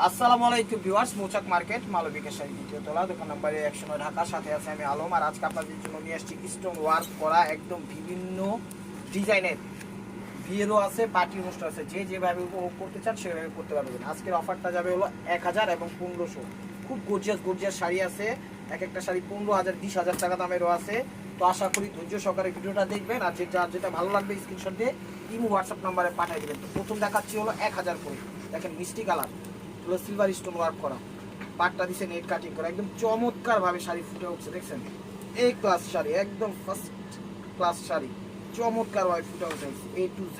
আসসালামু আলাইকুম ভিউয়ার্স, মৌচাক মার্কেট মালবিকা শাড়ি দ্বিতীয় তলা, দোকান নম্বর 109, ঢাকার সাথে আছে আমি আলম। আর আজকে আপনাদের জন্য নিয়ে আসছি স্টোন ওয়ার্ক করা একদম বিভিন্ন ডিজাইনের বিয়েরও আছে, পার্টি অনুষ্ঠান আছে, যে যেভাবে উপভোগ করতে চান সেভাবে করতে পারবেন। আজকের অফারটা যাবে হলো 1000 এবং 1500। খুব গর্জিয়াস শাড়ি আছে, এক একটা শাড়ি 15,000 20,000 টাকা দামেরও আছে। তো আশা করি ধৈর্য সহকারে ভিডিওটা দেখবেন, আর যেটা ভালো লাগবে স্ক্রিনশট দিয়ে ইমো হোয়াটসঅ্যাপ নাম্বারে পাঠিয়ে দেবেন। তো প্রথম দেখাচ্ছি হলো 1000 করে, দেখেন মিষ্টি কালার, সিলভার স্টোন ওয়ার্ক করা, পাটটা দিছে নেট কাটিং করা, একদম চমৎকার ভাবে শাড়ি ফুটে উঠছে। দেখছেন এই ক্লাস শাড়ি, একদম ফার্স্ট ক্লাস শাড়ি, চমৎকার ভাবে ফুটে উঠছে A to Z।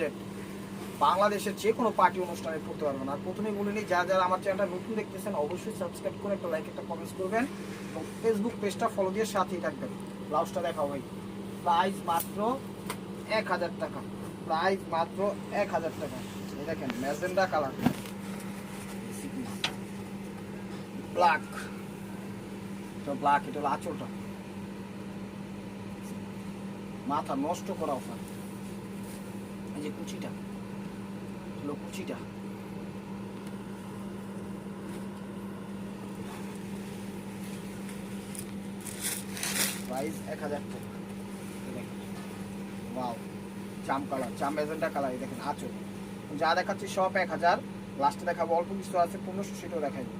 বাংলাদেশের যে কোনো পার্টি অনুষ্ঠানে পড়তে পারবেন। আর প্রথমেই বলে নিই, যারা আমার চ্যানেলটা নতুন দেখতেছেন অবশ্যই সাবস্ক্রাইব করে একটা লাইক একটা কমেন্টস করবেন এবং ফেসবুক পেজটা ফলো দিয়ে সাথেই থাকবেন। ব্লাউজটা দেখাও ভাই, প্রাইস মাত্র 1000 টাকা, প্রাইস মাত্র 1000 টাকা। এই দেখেন ম্যাজেন্ডা কালার, ব্ল্যাক, তো ব্ল্যাক, এটা হলো আঁচলটা, মাথা নষ্ট করা অফার। এই যে কুচিটা হলো কুচিটা, প্রাইস 1000 টাকা। ওয়াও, চাম কালার, চাম ম্যাজেন্টা কালার। এই দেখেন আঁচল, যা দেখাচ্ছি সব 1000, লাস্টে দেখাবো অল্প কিছু আছে 1500, সেটাও দেখাবো।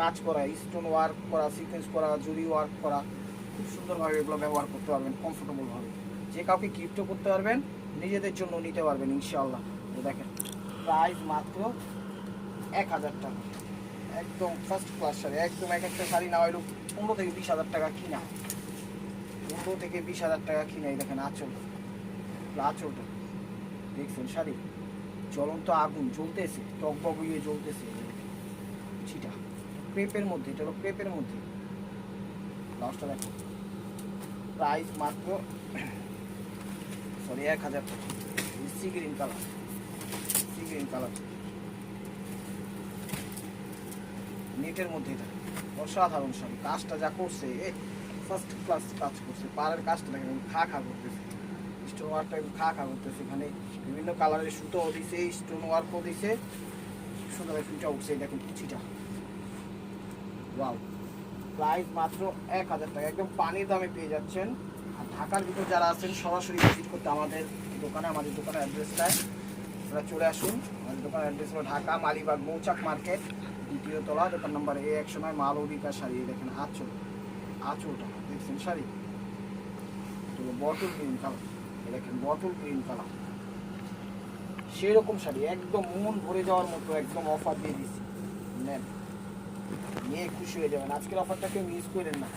কাজ করা, স্টোন ওয়ার্ক করা, সিকোয়েন্স করা, জুড়ি ওয়ার্ক করা, খুব সুন্দরভাবে এগুলো ব্যবহার করতে পারবেন কমফোর্টেবলভাবে। যে কাউকে গিফটও করতে পারবেন, নিজেদের জন্য নিতে পারবেন ইনশাআল্লাহ। তো দেখেন প্রাইস মাত্র 1000 টাকা, একদম ফার্স্ট ক্লাস শাড়ি। একদম এক একটা শাড়ি না হলেও 15 থেকে 20,000 টাকা কিনা, 15 থেকে 20,000 টাকা কিনা। এই দেখেন আঁচল, আঁচলটা দেখছেন, শাড়ি জ্বলন্ত আগুন জ্বলতেছে, টকবক হয়ে জ্বলতেছে। সেটা ক্রেপের মধ্যে, এটা হলো ক্রেপের মধ্যে। ব্লাউজটা দেখো, প্রাইস মাত্র 1000 টাকা। Sea green colour, sea green colour নেটের মধ্যে, এটা অসাধারণ শাড়ি। কাজটা যা করছে ফার্স্ট ক্লাস কাজ করছে, পাড়ের কাজটা দেখেন খা করতেছে, স্টোন ওয়ার্কটা খা করতেছে। এখানে বিভিন্ন কালারের সুতোও দিছে, স্টোন ওয়ার্কও দিছে, সুন্দর ফুটা উঠছে। দেখুন কুচিটা, ওয়াও, প্রাইস মাত্র 1000 টাকা, একদম পানির দামে পেয়ে যাচ্ছেন। আর ঢাকার ভিতর যারা আছেন সরাসরি ভিজিট করতে আমাদের দোকানের অ্যাড্রেসটায় আপনারা চলে আসুন। আমাদের দোকানের অ্যাড্রেস হলো ঢাকা মালিবাগ মৌচাক মার্কেট দ্বিতীয় তলা, দোকান নম্বর A109, মালবিকা শাড়ি। দেখেন আঁচলটা দেখছেন, শাড়ি তো বটল গ্রিন কালার, দেখেন বটল গ্রিন কালার, সেই রকম শাড়ি একদম মন ভরে যাওয়ার মতো, একদম অফার দিয়ে দিচ্ছি, নেন নিয়ে খুশি হয়ে যাবেন। আজকের অফারটা কেউ মিস করেন না,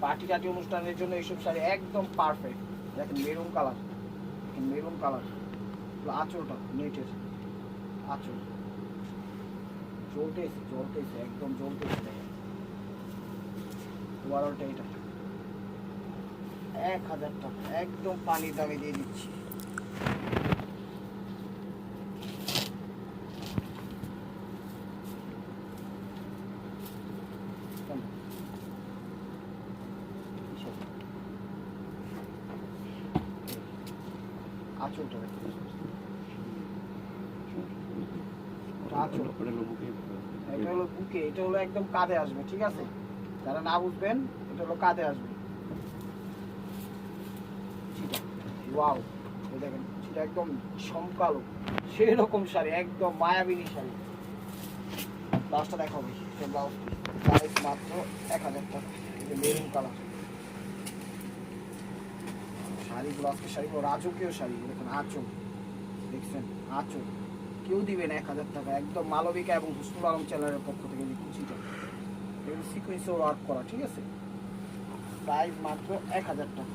পার্টি অনুষ্ঠানের জন্য এইসব শাড়ি একদম পারফেক্ট। দেখেন মেরুন কালার, মেরুন কালার, আঁচলটা নেটের আঁচল, জ্বলতেছে একদম জ্বলতেছে। দেখেন ওভারঅলটা এটা 1000 টাকা, একদম পানির দামে দিয়ে দিচ্ছি। আঁচলটা এটা হলো বুকে, এটা হলো একদম কাঁধে আসবে, ঠিক আছে? যারা না বুঝবেন, এটা হলো কাঁধে আসবে। ওয়াও, দেখেন সেটা একদম সমকালো, সেই রকম শাড়ি, একদম মায়াবিনী শাড়ি। ব্লাউজটা দেখাবো, ব্লাউজ প্রাইস মাত্র 1000 টাকা। মেরুন কালার শাড়িগুলো, আজকে শাড়িগুলো রাজকীয় শাড়ি। দেখুন আঁচল, দেখছেন আঁচল, কেউ দিবেন 1000 টাকা, একদম মালবিকা এবং হুসনুল আলম চ্যানেলের পক্ষ থেকে কুচিটা সিকোয়েন্সে ওয়ার্ক করা, ঠিক আছে? প্রাইস মাত্র 1000 টাকা।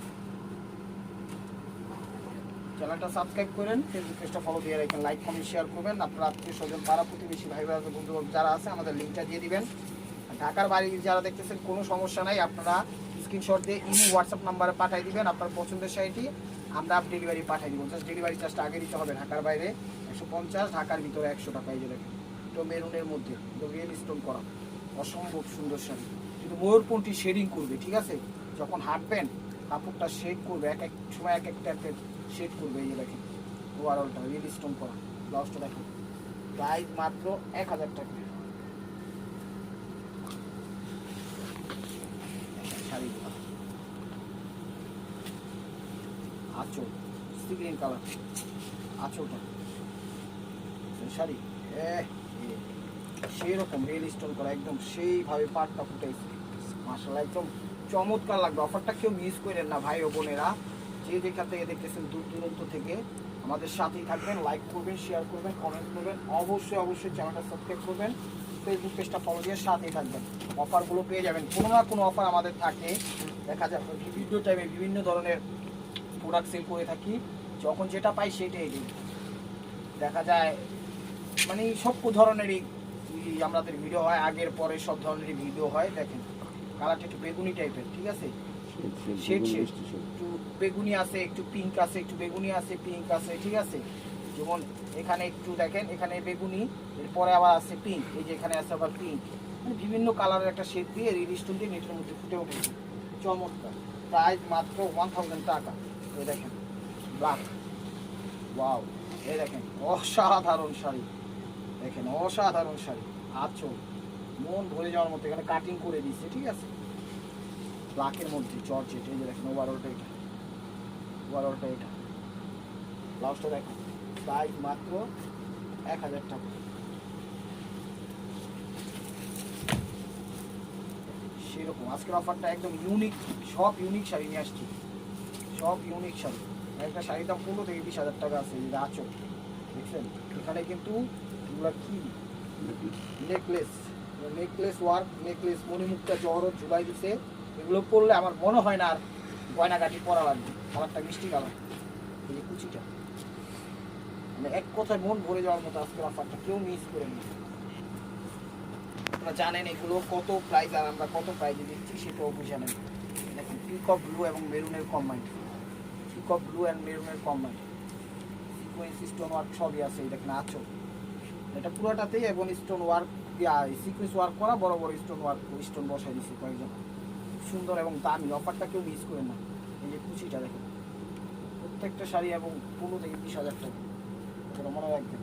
চ্যানেলটা সাবস্ক্রাইব করেন, ফেসবুক পেজটা ফলো দিয়ে রাখেন, লাইক কমেন্ট শেয়ার করবেন। আপনার আত্মীয় স্বজন পাড়া প্রতিবেশী ভাই বোনেরা বন্ধু যারা আছে আমাদের লিঙ্কটা দিয়ে দিবেন। ঢাকার বাড়ি যারা দেখতেছেন কোনো সমস্যা নাই, আপনারা স্ক্রিনশট দিয়ে ইমো হোয়াটসঅ্যাপ নাম্বারে পাঠিয়ে দিবেন আপনার পছন্দের শাড়িটি, আমরা ডেলিভারি পাঠিয়ে দিব। জাস্ট ডেলিভারি চার্জটা আগে দিতে হবে। ঢাকার বাইরে 150, ঢাকার ভিতরে 100 টাকা। এই যে দেখেন, তো মেরুনের মধ্যে রিয়েল স্টোন করা, অসম্ভব সুন্দর শাড়ি, কিন্তু ময়ূরপন্থী শেডিং করবে, ঠিক আছে? যখন হাঁটবেন কাপড়টা শেড করবে, এক এক সময় এক এক টাইপের শেড করবে। এই যে দেখেন ওভারঅলটা রিয়েল স্টোন করা। ব্লাউজটা দেখেন প্রাইস মাত্র 1000 টাকা। শাড়িগুলো আঁচল সি গ্রিন কালার, আঁচলটা শাড়ি সেই রকম রেল স্টোন করা, একদম সেইভাবে পাটটা ফুটাইছে মাশাআল্লাহ, একদম চমৎকার লাগবে। অফারটা কেউ মিস করেন না ভাই ও বোনেরা, যে যেখান থেকে দেখতেছেন দূর দূরান্ত থেকে আমাদের সাথেই থাকবেন, লাইক করবেন, শেয়ার করবেন, কমেন্ট করবেন, অবশ্যই অবশ্যই চ্যানেলটা সাবস্ক্রাইব করবেন, ফেসবুক পেজটা ফলো দিয়ে সাথেই থাকবেন। অফারগুলো পেয়ে যাবেন, কোনো না কোনো অফার আমাদের থাকে। দেখা যাবে ভিডিও টাইমে বিভিন্ন ধরনের প্রোডাক্ট সেল করে থাকি, যখন যেটা পাই সেটাই দিই। দেখা যায় মানে সব ধরনেরই আমাদের ভিডিও হয়, আগের পরে সব ধরনেরই ভিডিও হয়। দেখেন কালারটা একটু বেগুনি টাইপের, ঠিক আছে, শেড শেড একটু বেগুনি আছে, একটু পিঙ্ক আছে, একটু বেগুনি আছে, পিঙ্ক আছে, ঠিক আছে। যেমন এখানে একটু দেখেন, এখানে বেগুনি, এরপরে আবার আছে পিঙ্ক, এই যে এখানে আছে আবার পিঙ্ক, মানে বিভিন্ন কালারের একটা শেড দিয়ে রিল স্টোন দিয়ে নেটের মধ্যে ফুটে উঠেছে, চমৎকার। প্রাইস মাত্র 1000 টাকা। এই দেখেন ব্ল্যাক, ওয়াও, এই দেখেন অসাধারণ শাড়ি, দেখেন অসাধারণ শাড়ি, আঁচল মন ভরে যাওয়ার মতো, এখানে কাটিং করে দিচ্ছে, ঠিক আছে, ব্ল্যাকের মধ্যে জর্জেট। এই যে দেখেন ওভারঅলটা এটা, ওভারঅলটা এটা, ব্লাউজটা দেখেন, প্রাইস মাত্র 1000 টাকা। সেরকম আজকের অফারটা একদম ইউনিক, সব ইউনিক শাড়ি নিয়ে আসছি, সব ইউনিক শাড়ি। একটা শাড়ির দাম 15 থেকে 20,000 টাকা আছে। এই আঁচল দেখছেন, এখানে কিন্তু এগুলো কি নেকলেস, নেকলেস ওয়ার্ক, নেকলেস মণিমুক্তা জহরত ঝুলাই দিচ্ছে, এগুলো পরলে আমার মনে হয় না আর গয়নাগাটি পরা লাগবে। কালারটা মিষ্টি কালার, এই যে কুচিটা, মানে এক কথায় মন ভরে যাওয়ার মতো আজকের অফারটা কেউ মিস করেন না। আপনারা জানেন এগুলো কত প্রাইস আর আমরা কত প্রাইসে দিচ্ছি সেটাও বুঝে নেন। দেখেন পিকক ব্লু এবং মেরুনের কম্বাইন্ড, পিকক ব্লু অ্যান্ড মেরুনের কম্বাইন্ড, সিকোয়েন্স স্টোন ওয়ার্ক সবই আছে। এই দেখেন আঁচল, এটা পুরোটাতেই এবং স্টোন ওয়ার্ক, সিকোয়েন্স ওয়ার্ক করা, বড় বড় স্টোন ওয়ার্ক, স্টোন বসাই দিচ্ছে কয়েকজন, সুন্দর এবং দামি। অফারটা কেউ মিস করেন না। এই যে কুচিটা দেখেন, প্রত্যেকটা শাড়ি এবং 15 থেকে 20,000 টাকা, এটা মনে রাখবেন।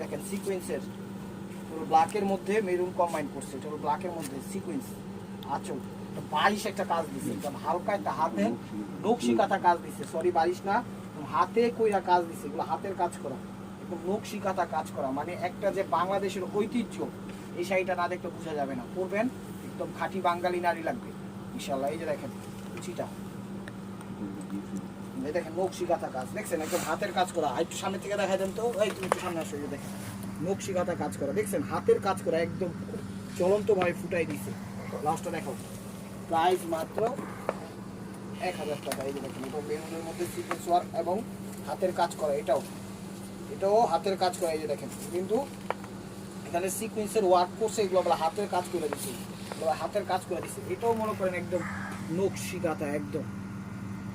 দেখেন সিকোয়েন্সের পুরো ব্ল্যাকের মধ্যে মেরুন কম্বাইন করছে, এটা হলো ব্ল্যাকের মধ্যে সিকোয়েন্স আঁচল, 22 একটা কাজ দিচ্ছে, একদম হালকা একটা হাতে নকশি কাঁথা কাজ দিচ্ছে, সরি 22 না, হাতে কইরা কাজ দিচ্ছে, এগুলো হাতের কাজ করা, একদম নকশি কাঁথা কাজ করা, মানে একটা যে বাংলাদেশের ঐতিহ্য, এই শাড়িটা না দেখলে বোঝা যাবে না। পরবেন একদম খাঁটি বাঙালি নারী লাগবে ইনশাল্লাহ। এই যে দেখেন কুচিটা, এই দেখেন নকশি কাঁথা কাজ, দেখছেন একদম হাতের কাজ করা। একটু সামনে থেকে দেখা দেন তো, এই তুমি একটু সামনে আসো, এই দেখেন নকশি কাঁথা কাজ করা, দেখছেন হাতের কাজ করা, একদম চলন্তভাবে ফুটাই দিচ্ছে। লাস্টটা দেখো, প্রাইস মাত্র 1000 টাকা। এই যে দেখেন এটা বেলুনের মধ্যে সিকোয়েন্স ওয়ার্ক এবং হাতের কাজ করা, এটাও হাতের কাজ করা। এই যে দেখেন কিন্তু এখানে সিকোয়েন্সের ওয়ার্ক করছে, এগুলো আবার হাতের কাজ করে দিচ্ছে, এগুলো হাতের কাজ করে দিচ্ছে। এটাও মনে করেন একদম নকশি কাঁথা, একদম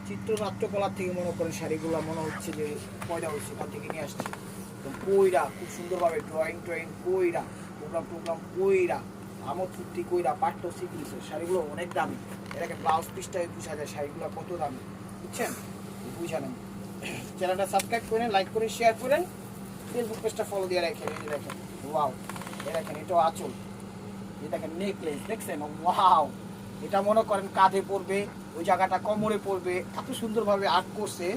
চিত্রনাট্যকলার থেকে মনে করেন শাড়িগুলো মনে হচ্ছে যে পয়দা হয়েছে, ওখান থেকে নিয়ে আসছে, কইরা খুব সুন্দরভাবে ড্রয়িং কইরা, প্রোগ্রাম কইরা, আমোদ ফুর্তি কইরা, পাট্য সিকুয়েন্সের শাড়িগুলো অনেক দামি। এটাকে ব্লাউজ পিসটাই বোঝা যায় শাড়িগুলো কত দামি, বুঝছেন, বুঝা নেন। চ্যানেলটা সাবস্ক্রাইব করেন, লাইক করেন, শেয়ার করেন, ফেসবুক পেজটা ফলো দিয়ে রাখেন। এই দেখেন ওয়াও, এই দেখেন এটাও আঁচল, এই দেখেন নেকলেস, দেখছেন ওয়াও, এটা মনে করেন কাঁধে পড়বে, ওই জায়গাটা কোমরে পড়বে, এত সুন্দরভাবে আর্ট করছে,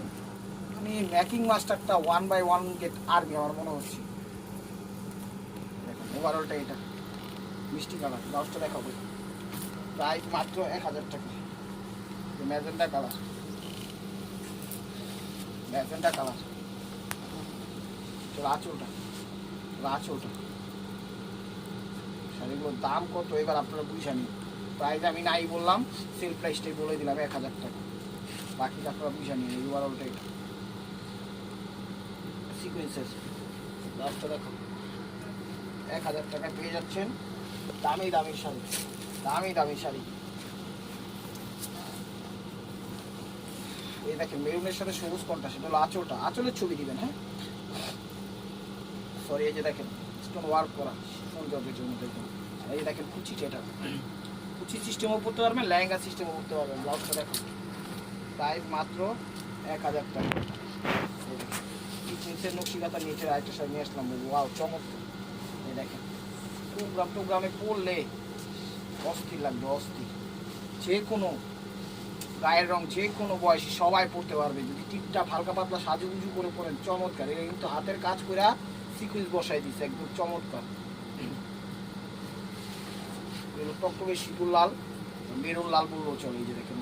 মানে মেকিং মাস্টারটা 1/1 গেট আর্মি আমার মনে হচ্ছে। দেখেন ওভারঅলটা এটা মিষ্টি কালার, ব্লাউজটা দেখাবো, প্রাইস মাত্র 1000 টাকা। ম্যাজেন্টা কালার, ম্যাজেন্টা কালার, আঁচলটা, শাড়িগুলোর দাম কত এবার আপনারা বুঝে নিন। প্রাইস আমি নাই বললাম, সেল প্রাইসটাই বলে দিলাম 1000 টাকা, বাকিটা আপনারা বুঝে নিন। এই ওভারঅলটা এটা সিকোয়েন্সের, লাস্টটা দেখো, 1000 টাকায় পেয়ে যাচ্ছেন দামি শাড়ি, দামি শাড়ি। এই দেখেন মেরুনের সাথে সবুজ কোনটা, সেটা হলো আঁচলটা, আঁচলের ছবি দিবেন, হ্যাঁ সরি। এই যে দেখেন স্টোন ওয়ার্ক করা, শিফন জর্জেটের মধ্যে একদম এই দেখেন কুচিটা, এটা কুচি সিস্টেমও পড়তে পারবেন, লেহেঙ্গা সিস্টেমও পড়তে পারবেন। ব্লাউজটা দেখুন, প্রাইস মাত্র 1000 টাকা। নিচের নকশিকাতা নিচের আরেকটা শাড়ি নিয়ে আসলাম, ওয়াও চমৎকার। এই দেখেন প্রোগ্রামে পরলে অস্থির লাগবে, অস্থির। যে কোনো গায়ের রং, যে কোনো বয়সী সবাই পরতে পারবে। যদি টিপটা হালকা পাতলা সাজুগুজু করে পরেন, চমৎকার। এটা কিন্তু হাতের কাজ করে সিকুয়েন্স বসাই দিচ্ছে, একদম চমৎকার। টকটকে সিঁদুর লাল, মেরুন লাল বললেও চলে। এই যে দেখেন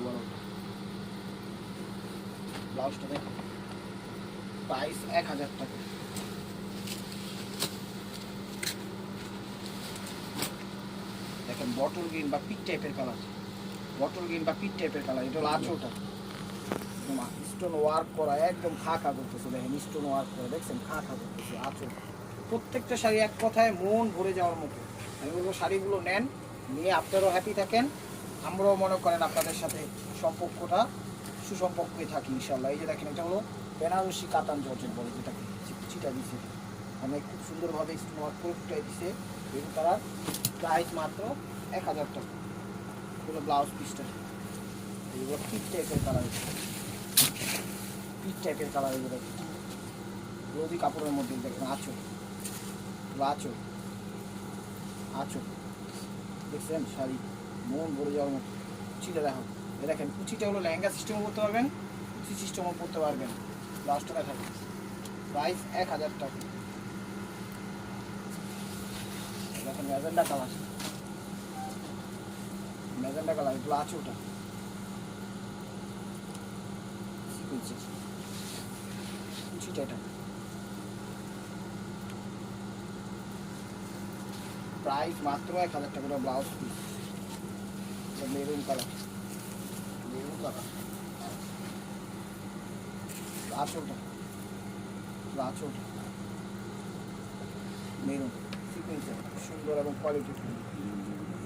ব্লাউজটা দেখেন, প্রাইস 1000 টাকা। দেখেন বটল গ্রিন বা পিট টাইপের কালার, বটল গ্রিন বা পিট টাইপের কালার। এটা হলো আঁচলটা, স্টোন ওয়ার্ক করা, একদম খা খা করতেছে। দেখেন স্টোন ওয়ার্ক করা, দেখছেন খা খা করতেছে আঁচল। প্রত্যেকটা শাড়ি এক কথায় মন ভরে যাওয়ার মতো। আমি বলবো শাড়িগুলো নেন, নিয়ে আপনারাও হ্যাপি থাকেন, আমরাও মনে করেন আপনাদের সাথে সম্পর্কটা সুসম্পর্কই থাকি ইনশাল্লাহ। এই যে দেখেন, এটা হলো বেনারসি কাতান জর্জেট বলে, যেটাকে চিটা দিছে, অনেক খুব সুন্দরভাবে স্টোন ওয়ার্ক করে ফুটাই দিছে। এবং তারা প্রাইস মাত্র 1000 টাকা। এগুলো ব্লাউজ পিসটা, এগুলো পিট টাইপের কালার, পিট টাইপের কালার। এগুলো দেখেন রোদি কাপড়ের মধ্যে, দেখেন আঁচল, আঁচল আঁচল, দেখছেন শাড়ি মন ভরে যাওয়ার মতো। কুচিটা দেখো, এ দেখেন কুচিটা হলো লেহেঙ্গা সিস্টেমও করতে পারবেন, কুচি সিস্টেমও করতে পারবেন। ব্লাউজটা দেখাবো, প্রাইস 1000 টাকা। দেখেন ম্যাজেন্ডা কালার, ম্যাজেন্ডা কালার, এগুলো আঁচলটা কুচিটা, এটা প্রাইস মাত্র 1000 টাকা। Blouse piece maroon colour, maroon colour, আঁচলটা, আঁচলটা মেরুন সিকুয়েন্সের, সুন্দর এবং কোয়ালিটি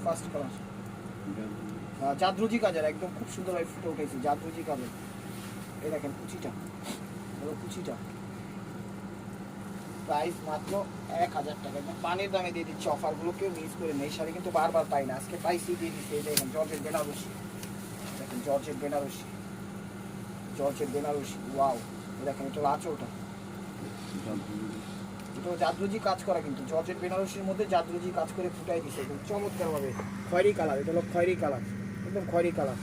ফার্স্ট কালার। জাদরুজি কাজের, একদম খুব সুন্দরভাবে ফুটে উঠেছে জাদরুজি কাজের। এই দেখেন কুচিটা, হলো কুচিটা, প্রাইস মাত্র 1000 টাকা। একদম পানির দামে দিয়ে দিচ্ছি, অফারগুলো কেউ মিস করে নেই। শাড়ি কিন্তু বারবার পাই না, আজকে প্রাইসই দিয়ে দিচ্ছি। এই দেখেন জর্জেট বেনারসি, দেখেন georgette Banarasi, georgette Banarasi, wow. এই দেখেন এটা আঁচলটা, এটা জাদরুজি কাজ করা, কিন্তু জর্জেট বেনারসির মধ্যে জাদরুজি কাজ করে ফুটাই দিচ্ছে একদম চমৎকারভাবে। খয়েরি কালার, এটা হলো খয়েরি কালার, একদম খয়েরি কালার।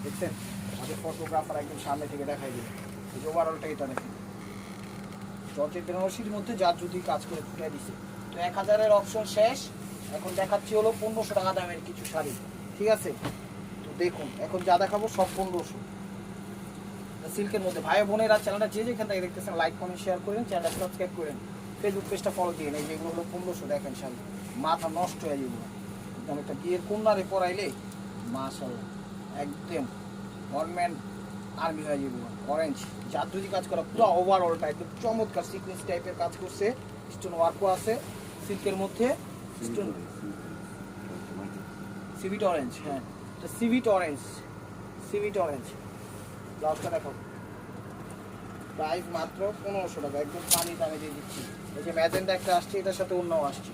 দেখছেন আমাদের ফটোগ্রাফার একদম সামনে থেকে দেখাই দিল। এই যে ওভারঅলটা এটা দেখেন, জর্জেট বেনারসির মধ্যে জাদরুজি কাজ করে ফুটাই দিচ্ছে। তো 1000-এর অপশন শেষ, এখন দেখাচ্ছি হলো 1500 টাকা দামের কিছু শাড়ি, ঠিক আছে? তো দেখুন এখন যা দেখাবো সব 1500 সিল্কের মধ্যে। ভাই বোনেরা চ্যানেলটা যে যেখান থেকে দেখতেছেন লাইক কমেন্ট শেয়ার করেন, চ্যানেলটা সাবস্ক্রাইব করেন, ফেসবুক পেজটা ফলো দিয়ে নেই। যেগুলো হলো 1500, দেখেন শাড়ি মাথা নষ্ট হয়ে যাবে। একদম একটা বিয়ের কন্যারে পরাইলে মাশাআল্লাহ একদম গভর্নমেন্ট আর্মি হয়ে যাবে। অরেঞ্জ জাদরুজি কাজ করা, পুরো ওভারঅলটা একদম চমৎকার সিকোয়েন্স টাইপের কাজ করছে, স্টোন ওয়ার্কও আছে সিল্কের মধ্যে। স্টোন সিভিট অরেঞ্জ, হ্যাঁ এটা সিভিট অরেঞ্জ, সিভিট অরেঞ্জ। ব্লাউজটা দেখো, প্রাইস মাত্র 1500 টাকা, একদম পানি দামে দিয়ে দিচ্ছি। এই যে ম্যাজেন্ডা একটা আসছে, এটার সাথে অন্যও আসছে,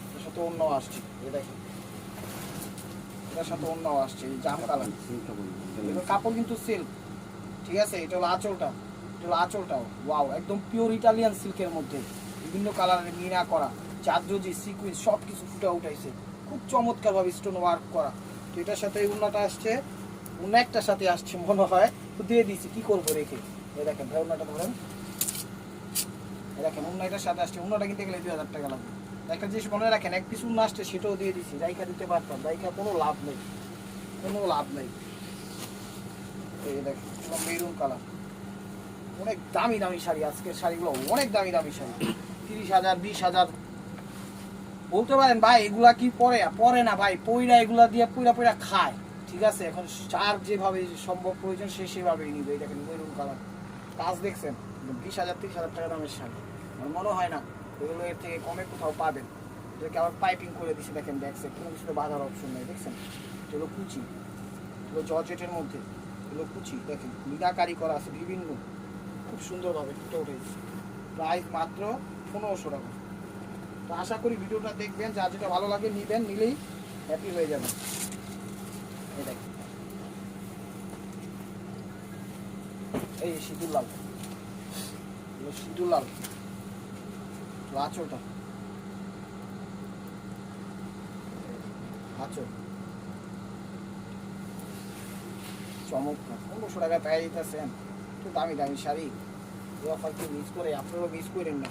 এটার সাথে অন্যও আসছে। এই দেখেন এটার সাথে অন্যও আসছে, এই জাম কালার। কাপড় কিন্তু সিল্ক, ঠিক আছে? এটা হলো আঁচলটা, এটা হলো আঁচলটাও ওয়াও, একদম পিওর ইটালিয়ান সিল্কের মধ্যে বিভিন্ন কালারের মিনা করা, জাদরুজি সিকুয়েন্স সব কিছু ফুটে উঠাইছে, খুব চমৎকারভাবে স্টোন ওয়ার্ক করা। তো এটার সাথে উন্নাটা আসছে, অন্য একটার সাথে আসছে মনে হয়, তো দিয়ে দিচ্ছি কি করবো রেখে। এই দেখেন ভাই উন্নাটা ধরেন, এই দেখেন উন্নাটার সাথে আসছে। উন্নাটা কিনতে গেলে 2000 টাকা লাগবে। একটা জিনিস মনে রাখেন, এক পিস উন্না আসছে সেটাও দিয়ে দিচ্ছি, রাইখা দিতে পারতাম, রাইখা কোনো লাভ নেই, কোনো লাভ নেই। এই দেখেন মেরুন কালার, অনেক দামি দামি শাড়ি, আজকের শাড়িগুলো অনেক দামি দামি শাড়ি, 30,000 20,000 বলতে পারেন। ভাই এগুলা কি পরে না ভাই, পয়রা এগুলা দিয়ে পয়রা খায়, ঠিক আছে? এখন চার যেভাবে সম্ভব প্রয়োজন সে সেভাবেই নিবে। এই দেখেন মেরুন কালার কাজ দেখছেন, 20,000 30,000 টাকা দামের শাড়ি, আমার মনে হয় না এগুলো এর থেকে কমে কোথাও পাবেন। এটাকে আবার পাইপিং করে দিচ্ছে, দেখেন ব্যাকসে কোনো কিছুতে বাঁধার অপশন নেই, দেখছেন? এগুলো কুচি, এগুলো জর্জেটের মধ্যে, এগুলো কুচি, দেখেন মিনাকারি করা আছে বিভিন্ন, খুব সুন্দরভাবে ফুটে উঠেছে। প্রাইস মাত্র 1500 টাকা, তো আশা করি ভিডিওটা দেখবেন, যা যেটা ভালো লাগে নিবেন, নিলেই হ্যাপি হয়ে যাবেন। এই দেখেন, এই সিঁদুর লাল, সিঁদুর লাল আঁচলটা, আঁচল চমৎকার। 1500 টাকা পেয়ে দিতেছেন, একটু দামি দামি শাড়ি। এই অফার কি মিস করে? আপনারাও মিস করেন না।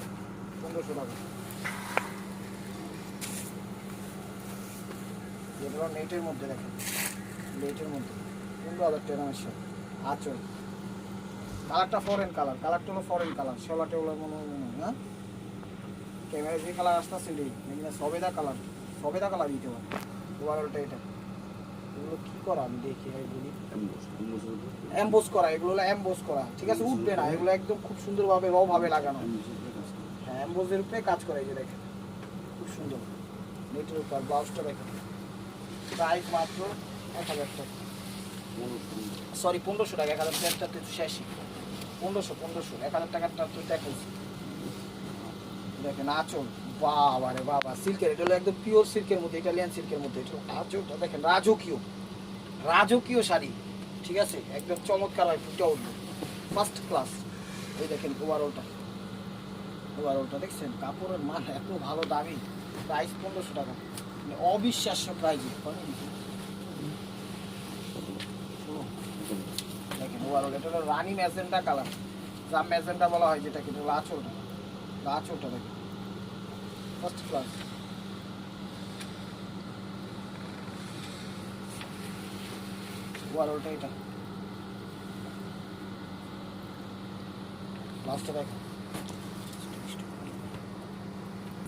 1500 টাকা যেগুলো নেটের মধ্যে দেখেন, নেটের মধ্যে 15,000 টাকা শাড়ি। আঁচল কালারটা ফরেন কালার, কালারটা হলো ফরেন কালার, সোলাটে হলো মনে হয়। হ্যাঁ, ক্যামেরা যে কালার আসতেছে এখানে সবেদা কালার, সবেদা কালার দিতে হবে। ওভারঅলটা এটা, এগুলো কি করা আমি দেখি, এগুলি এমবোস করা, এগুলো হলো এমবোস করা, ঠিক আছে? উঠবে না এগুলো, একদম খুব সুন্দরভাবে র ভাবে লাগানো। হ্যাঁ, এমবোসের উপরে কাজ করা, এই যে দেখেন খুব সুন্দর নেটের উপর। ব্লাউজটা দেখেন, প্রাইস মাত্র 1000 টাকা, সরি 1500 টাকা। 1000 টাকাটা তো শেষই, 1500 1000 টাকারটা তো দেখাইছি। দেখেন আঁচল, বাবা রে বাবা, সিল্কের, এটা হলো একদম পিওর সিল্কের মধ্যে, ইটালিয়ান সিল্কের মধ্যে। এটা আঁচলটা দেখেন, রাজকীয় রাজকীয় শাড়ি, ঠিক আছে? একদম চমৎকার হয়, ফুটে উঠবে, ফার্স্ট ক্লাস। এই দেখেন ওভারঅলটা, ওভারঅলটা দেখছেন, কাপড়ের মান এত ভালো, দামি। প্রাইস 1500 টাকা, মানে অবিশ্বাস্য প্রাইজে। দেখেন ওভারঅল, এটা হলো রানী ম্যাজেন্টা কালার, যা ম্যাজেন্টা বলা হয় যেটাকে, এটা হলো আঁচলটা, আঁচলটা দেখেন ফার্স্ট ক্লাস। ওভারঅলটা এটা, ব্লাউজটা দেখেন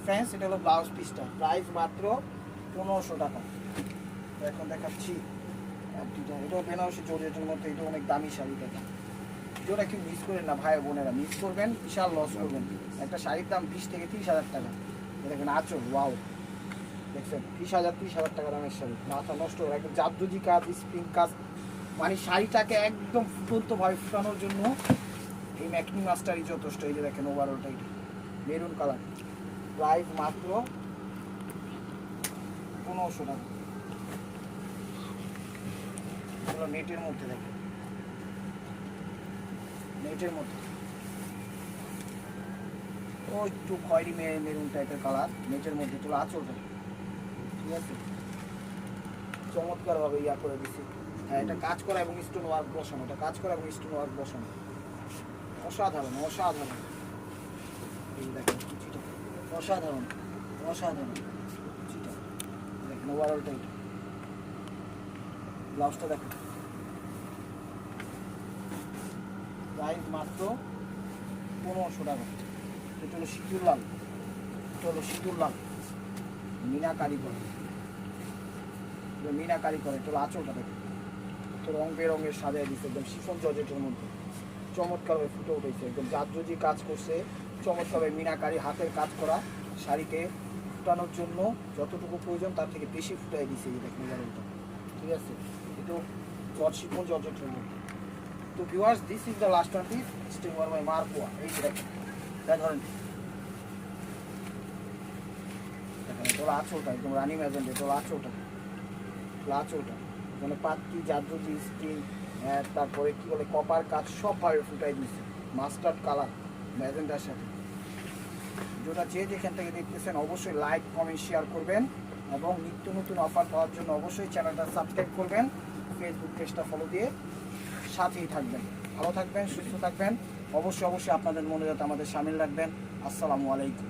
ফ্রেন্ডস, এটা হলো ব্লাউজ পিসটা, প্রাইস মাত্র 1500 টাকা। এখন দেখাচ্ছি এটাও বেনারসি জর্জেটের মধ্যে, এটা অনেক দামি শাড়ি। দেখেন যেটা কেউ মিস করেন না ভাই বোনেরা, মিস করবেন বিশাল লস করবেন। একটা শাড়ির দাম 20 থেকে 30,000 টাকা। দেখেন আঁচল, ওয়াও, দেখছেন 30,000 টাকা দামের শাড়ি, মাথা নষ্ট। একদম জাদুজি কাজ, স্প্রিং কাজ, মানে শাড়িটাকে একদম ফুটন্তভাবে ফুটানোর জন্য এই ম্যাকনি মাস্টারই যথেষ্ট। এই যে দেখেন ওভারঅলটা, এটা মেরুন কালার, প্রাইস মাত্র 1500 টাকা। এগুলো নেটের মধ্যে, দেখেন নেটের মধ্যে, ও একটু খয়েরি মেরুন টাইপের কালার, নেটের মধ্যে। এগুলো আঁচলটা, ঠিক আছে? চমৎকারভাবে ইয়া করে দিচ্ছি। হ্যাঁ, এটা কাজ করা এবং স্টোন ওয়ার্ক বসানো, এটা কাজ করা এবং স্টোন ওয়ার্ক বসানো, অসাধারণ অসাধারণ। এই দেখেন কুচিটা, অসাধারণ অসাধারণ কুচিটা। দেখেন ওভারঅলটা, এটা ব্লাউজটা দেখেন, প্রাইস মাত্র 1500 টাকা। এটা হলো সিঁদুর লাল, এটা হলো সিঁদুর লাল, মিনাকারি করে, মিনাকারি করে। এটা হলো আঁচলটা দেখেন, তো রং বেরঙের সাজায় দিচ্ছে, একদম শিফন জর্জেটের মধ্যে চমৎকারভাবে ফুটে উঠেছে, একদম জাদুজি কাজ করছে চমৎকারভাবে। মিনাকারি হাতের কাজ করা, শাড়িকে ফুটানোর জন্য যতটুকু প্রয়োজন তার থেকে বেশি ফুটাই দিচ্ছে। এই দেখেন ওভারঅলটা, ঠিক আছে? এটা শিফন জর্জেটের মধ্যে। তো viewers, this is the last one piece, স্টিং ওয়ার বাই মার্কোয়া। এই যে দেখেন, ধরেন দেখেন, এটা হলো আঁচলটা, একদম রানী ম্যাজেন্টা। এটা হলো আঁচলটা, আঁচলটা মানে পাত্তি, জাদুজি, স্টিং, তারপরে কি বলে কপার কাজ, সবভাবে ফুটাই দিচ্ছে, মাস্টার্ড কালার ম্যাজেন্টার সাথে। যেটা যে যেখান থেকে দেখতেছেন অবশ্যই লাইক কমেন্ট শেয়ার করবেন, এবং নিত্য নতুন অফার পাওয়ার জন্য অবশ্যই চ্যানেলটা সাবস্ক্রাইব করবেন, ফেসবুক পেজটা ফলো দিয়ে সাথেই থাকবেন। ভালো থাকবেন, সুস্থ থাকবেন, অবশ্যই অবশ্যই আপনাদের মনে যাতে আমাদের সামিল রাখবেন। আসসালামু আলাইকুম।